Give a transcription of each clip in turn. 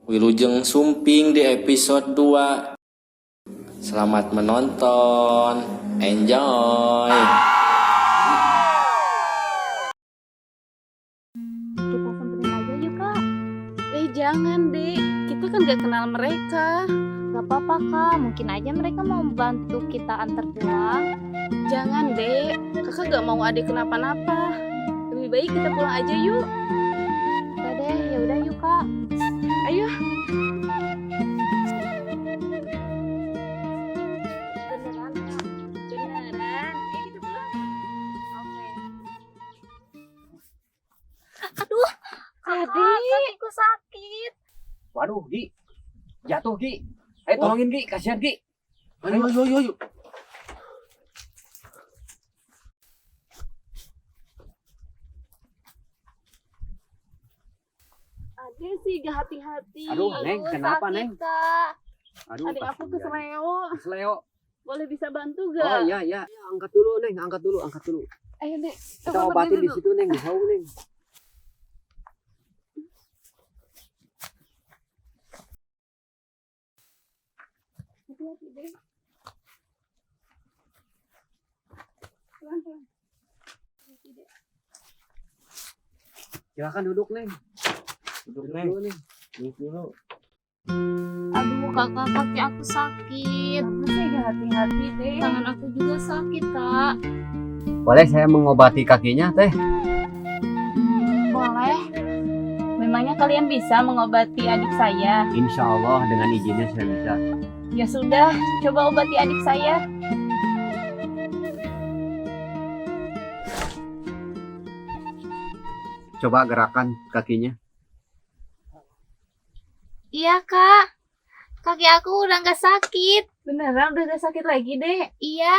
Wilujeng Sumping di episode 2. Selamat menonton. Enjoy. Kita samperin aja yuk Kak. Jangan dek, kita kan gak kenal mereka. Gak apa-apa Kak, mungkin aja mereka mau bantu kita antar pulang. Jangan dek, kakak gak mau adik kenapa-napa. Lebih baik kita pulang aja yuk. Udah deh, yaudah yuk Kak. Ayo. Beneran Kak? Beneran, ayo kita pulang. Oke. Aduh, Kakak, adik. kakiku sakit. Waduh, Gi. Jatuh, Gi. Ayo tolongin, Gi. Kasihan, Gi. Ayo. Adik sih gak hati-hati. Aduh, Neng, kenapa, sakit, Neng? Kak. Aduh, Adik aku kasihan. kesleo. Kesleo. Boleh bisa bantu Oh, gak? iya. Ya, angkat dulu, Neng. Angkat dulu. Ayo dek, Kita obatin di situ, Neng. Di jauh, Neng. Hati-hati deh. Pelan-pelan. Hati-hati deh. Silakan duduk, Neng. Duduk, Duduk Neng. dulu, Neng. Duduk dulu. Aduh kakak, kaki aku sakit. Kamu sih gak hati-hati deh. Tangan aku juga sakit Kak. Boleh saya mengobati kakinya, Teh? Boleh? Memangnya kalian bisa mengobati adik saya? Insya Allah dengan izinnya saya bisa. Ya sudah, coba obati adik saya. Coba gerakan kakinya. Iya Kak, kaki aku udah gak sakit. Beneran udah gak sakit lagi deh. Iya.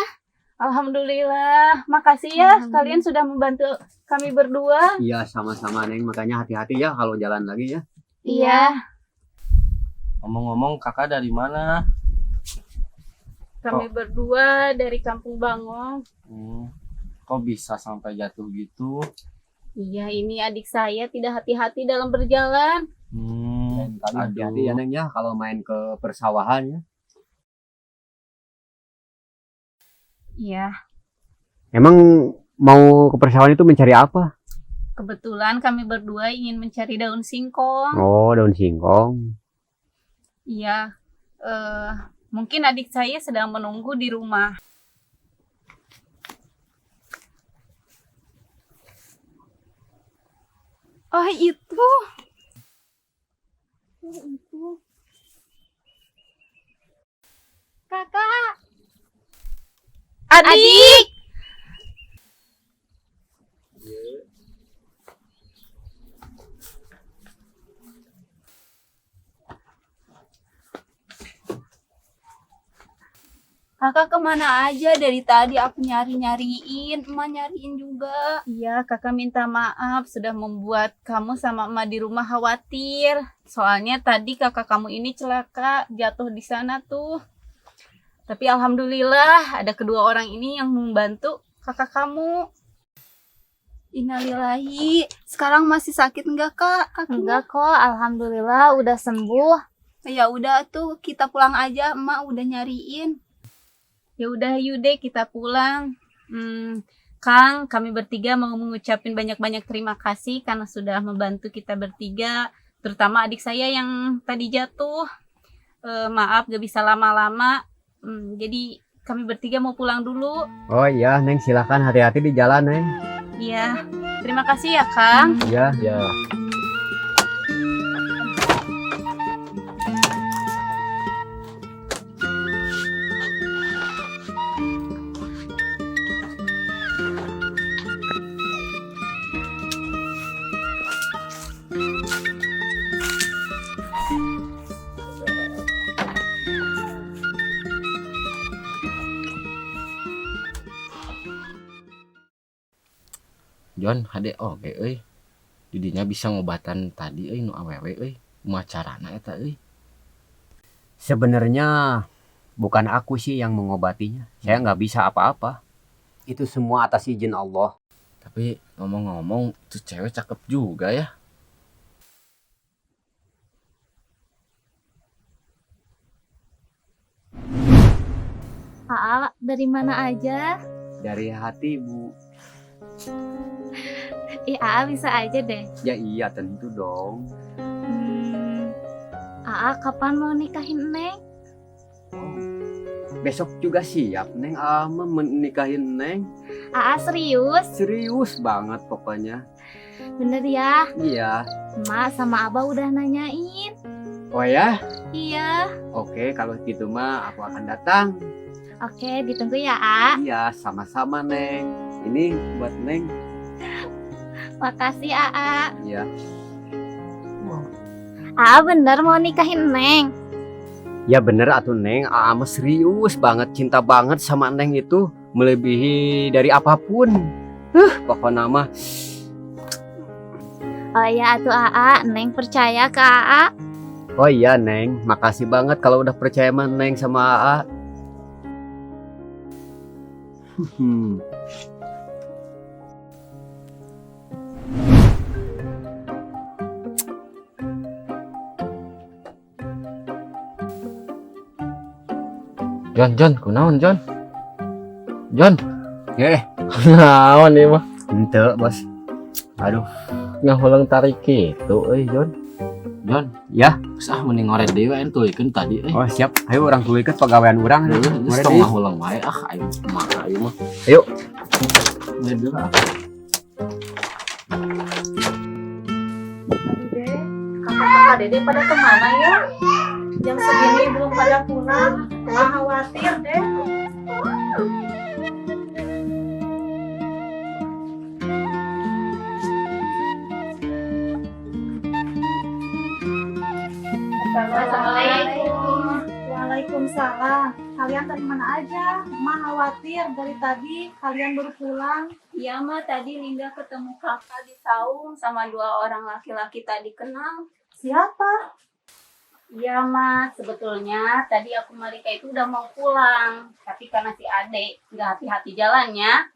Alhamdulillah. Makasih ya Alhamdulillah. kalian sudah membantu kami berdua. Iya, sama-sama, Neng. Makanya hati-hati ya kalau jalan lagi ya. Iya. Ngomong-ngomong, kakak dari mana? Kami berdua dari Kampung Bangong. Kok bisa sampai jatuh gitu? Iya, ini adik saya tidak hati-hati dalam berjalan. Lain kali hati-hati ya, Neng ya kalau main ke persawahan ya. Iya, Emang mau ke persawahan itu mencari apa? kebetulan kami berdua ingin mencari daun singkong. Oh, daun singkong. Iya, mungkin adik saya sedang menunggu di rumah. Oh itu. Kakak, Adik. Kakak kemana aja? Dari tadi aku nyariin, emak nyariin juga. Iya, kakak minta maaf sudah membuat kamu sama emak di rumah khawatir. Soalnya tadi kakak kamu ini celaka, jatuh di sana tuh. Tapi alhamdulillah ada kedua orang ini yang membantu kakak kamu. Innalillahi. Sekarang masih sakit enggak kak? Kakinya? enggak kok, alhamdulillah udah sembuh. Ya udah tuh kita pulang aja, emak udah nyariin. Ya udah Yude kita pulang. Kang, kami bertiga mau mengucapin banyak-banyak terima kasih karena sudah membantu kita bertiga, terutama adik saya yang tadi jatuh. Maaf gak bisa lama-lama. Jadi kami bertiga mau pulang dulu. Oh iya, Neng silakan hati-hati di jalan, Neng. Iya. Terima kasih ya Kang. Iya. Ya. Jon, hade oge euy. Didinya bisa ngobatan tadi euy nu awewe euy. Kumaha carana eta euy? Sebenarnya bukan aku sih yang mengobatinya. Saya nggak bisa apa-apa. Itu semua atas izin Allah. Tapi ngomong-ngomong, tuh cewek cakep juga ya. dari mana aja? Dari hati, Bu. Aa bisa aja deh. Ya iya tentu dong. Aa kapan mau nikahin Neng? Besok juga siap, Neng. Ama menikahin Neng. Aa serius? Serius banget pokoknya. Bener ya? Iya. Emak sama Abah udah nanyain. Oh ya? Iya. Oke, kalau gitu mah aku akan datang. Oke, ditunggu ya, A. Iya, sama-sama, Neng. Ini buat Neng. Makasih, Aa. Iya. Aa bener mau nikahin Neng. Ya bener atuh Neng, Ama serius banget, cinta banget sama Neng itu. Melebihi dari apapun. Pokoknya mah. Oh iya atuh Aa, Neng percaya ke Aa. Oh iya Neng, makasih banget kalau udah percaya sama Neng sama Aa. Jon, kunaon Jon? Jon, Naon nih mah? ente bos. Aduh, Ngahulang tarik gitu, Jon. Jon, ya. usah mending ngoret dewe entulikeun tadi, Oh siap, ayo orang tulikeun pegawaian orang. Geus tong ngahulang wae ayo mah ayo mah. Ayo. Ngedeu ah. Kakak Dede pada kemana ya? Jam segini belum pada pulang. Wah khawatir deh. Assalamualaikum. Waalaikumsalam. Kalian dari mana aja? Ma khawatir dari tadi kalian baru pulang. Iya mah tadi Linda ketemu kakak di saung sama 2 orang laki-laki tadi kenal. Siapa? Iya mah sebetulnya tadi aku Marika itu udah mau pulang, tapi karena si Ade nggak hati-hati jalannya,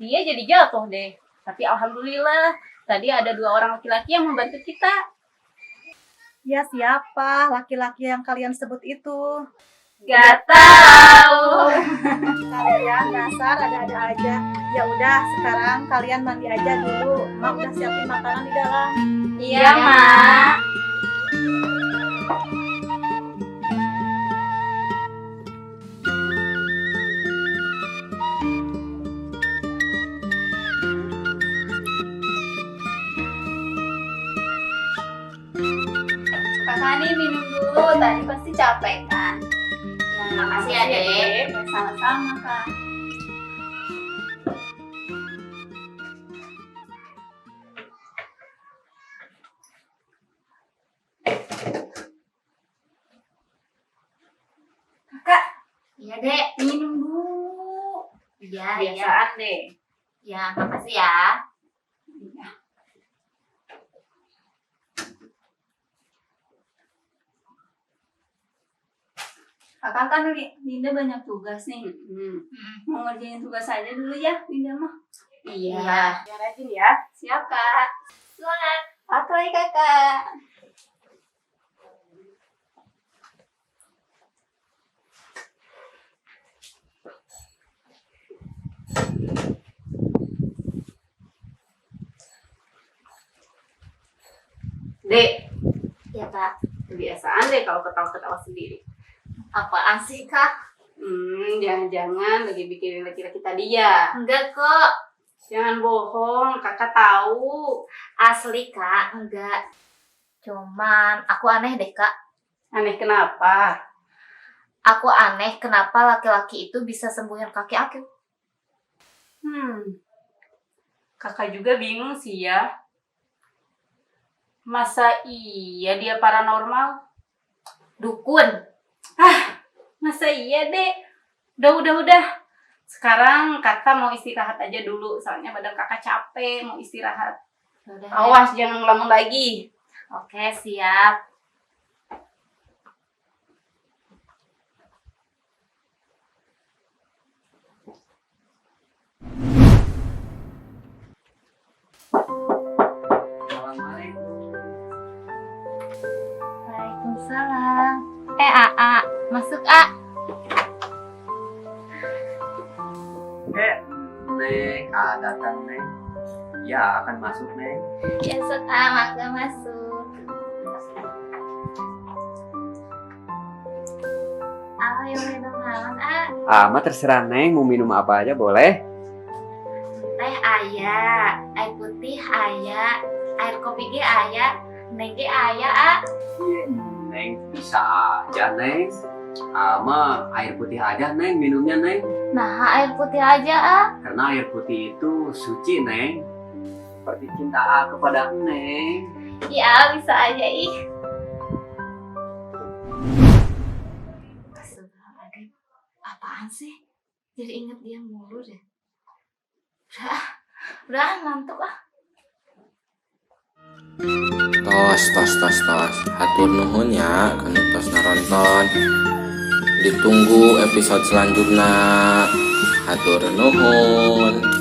dia jadi jatuh deh. Tapi alhamdulillah tadi ada 2 orang laki-laki yang membantu kita. Ya siapa laki-laki yang kalian sebut itu? Gak tahu. Kalian dasar ada-ada aja. Ya udah sekarang kalian mandi aja dulu. Ma udah siapin makanan di dalam. Iya mak. Kakak nih minum dulu, tadi pasti capek kan? Ya, makasih ya Dek. Ya, sama-sama Kak. Kakak, Iya, Dek. minum dulu. Iya, Biasaan deh. Ya, makasih ya. Kakak kan Linda banyak tugas nih. Mau ngerjain tugas aja dulu ya, Linda mah. Iya. Biar rajin ya. Siap, Kak. Semangat. Oke, Kakak. Dek, Ya, Kak. kebiasaan deh kalau ketawa-ketawa sendiri. Apaan sih, Kak? Jangan-jangan lagi bikin laki-laki tadi ya. Enggak kok. Jangan bohong, kakak tahu. Asli, Kak. Enggak. Cuman aku aneh deh, Kak. Aneh kenapa? Aku aneh kenapa laki-laki itu bisa sembuhin kaki aku. Kakak juga bingung sih ya. Masa iya dia paranormal? Dukun. Masa iya deh? Udah. Sekarang kakak mau istirahat aja dulu. Soalnya badan kakak capek, mau istirahat. Udah, Awas jangan ngelamun lagi. Oke, siap. Waalaikumsalam. AA, masuk A. Neng, datang Neng. Ya akan masuk Neng. Ya sekarang aku masuk. Yang minum naon Mah terserah Neng, mau minum apa aja boleh. teh aya, air putih aya, air kopi ge aya, neng ge aya Neng bisa aja Neng. Mah air putih aja Neng minumnya Neng. Nah air putih aja Karena air putih itu suci Neng. Seperti cinta kepada Neng. Ya bisa aja ih. Astagfirullahaladzim, apaan sih? Jadi inget dia mulu deh. Udah ngantuk Tos. Hatur nuhun ya kanu tos naronton. Ditunggu episode selanjutnya. Hatur nuhun.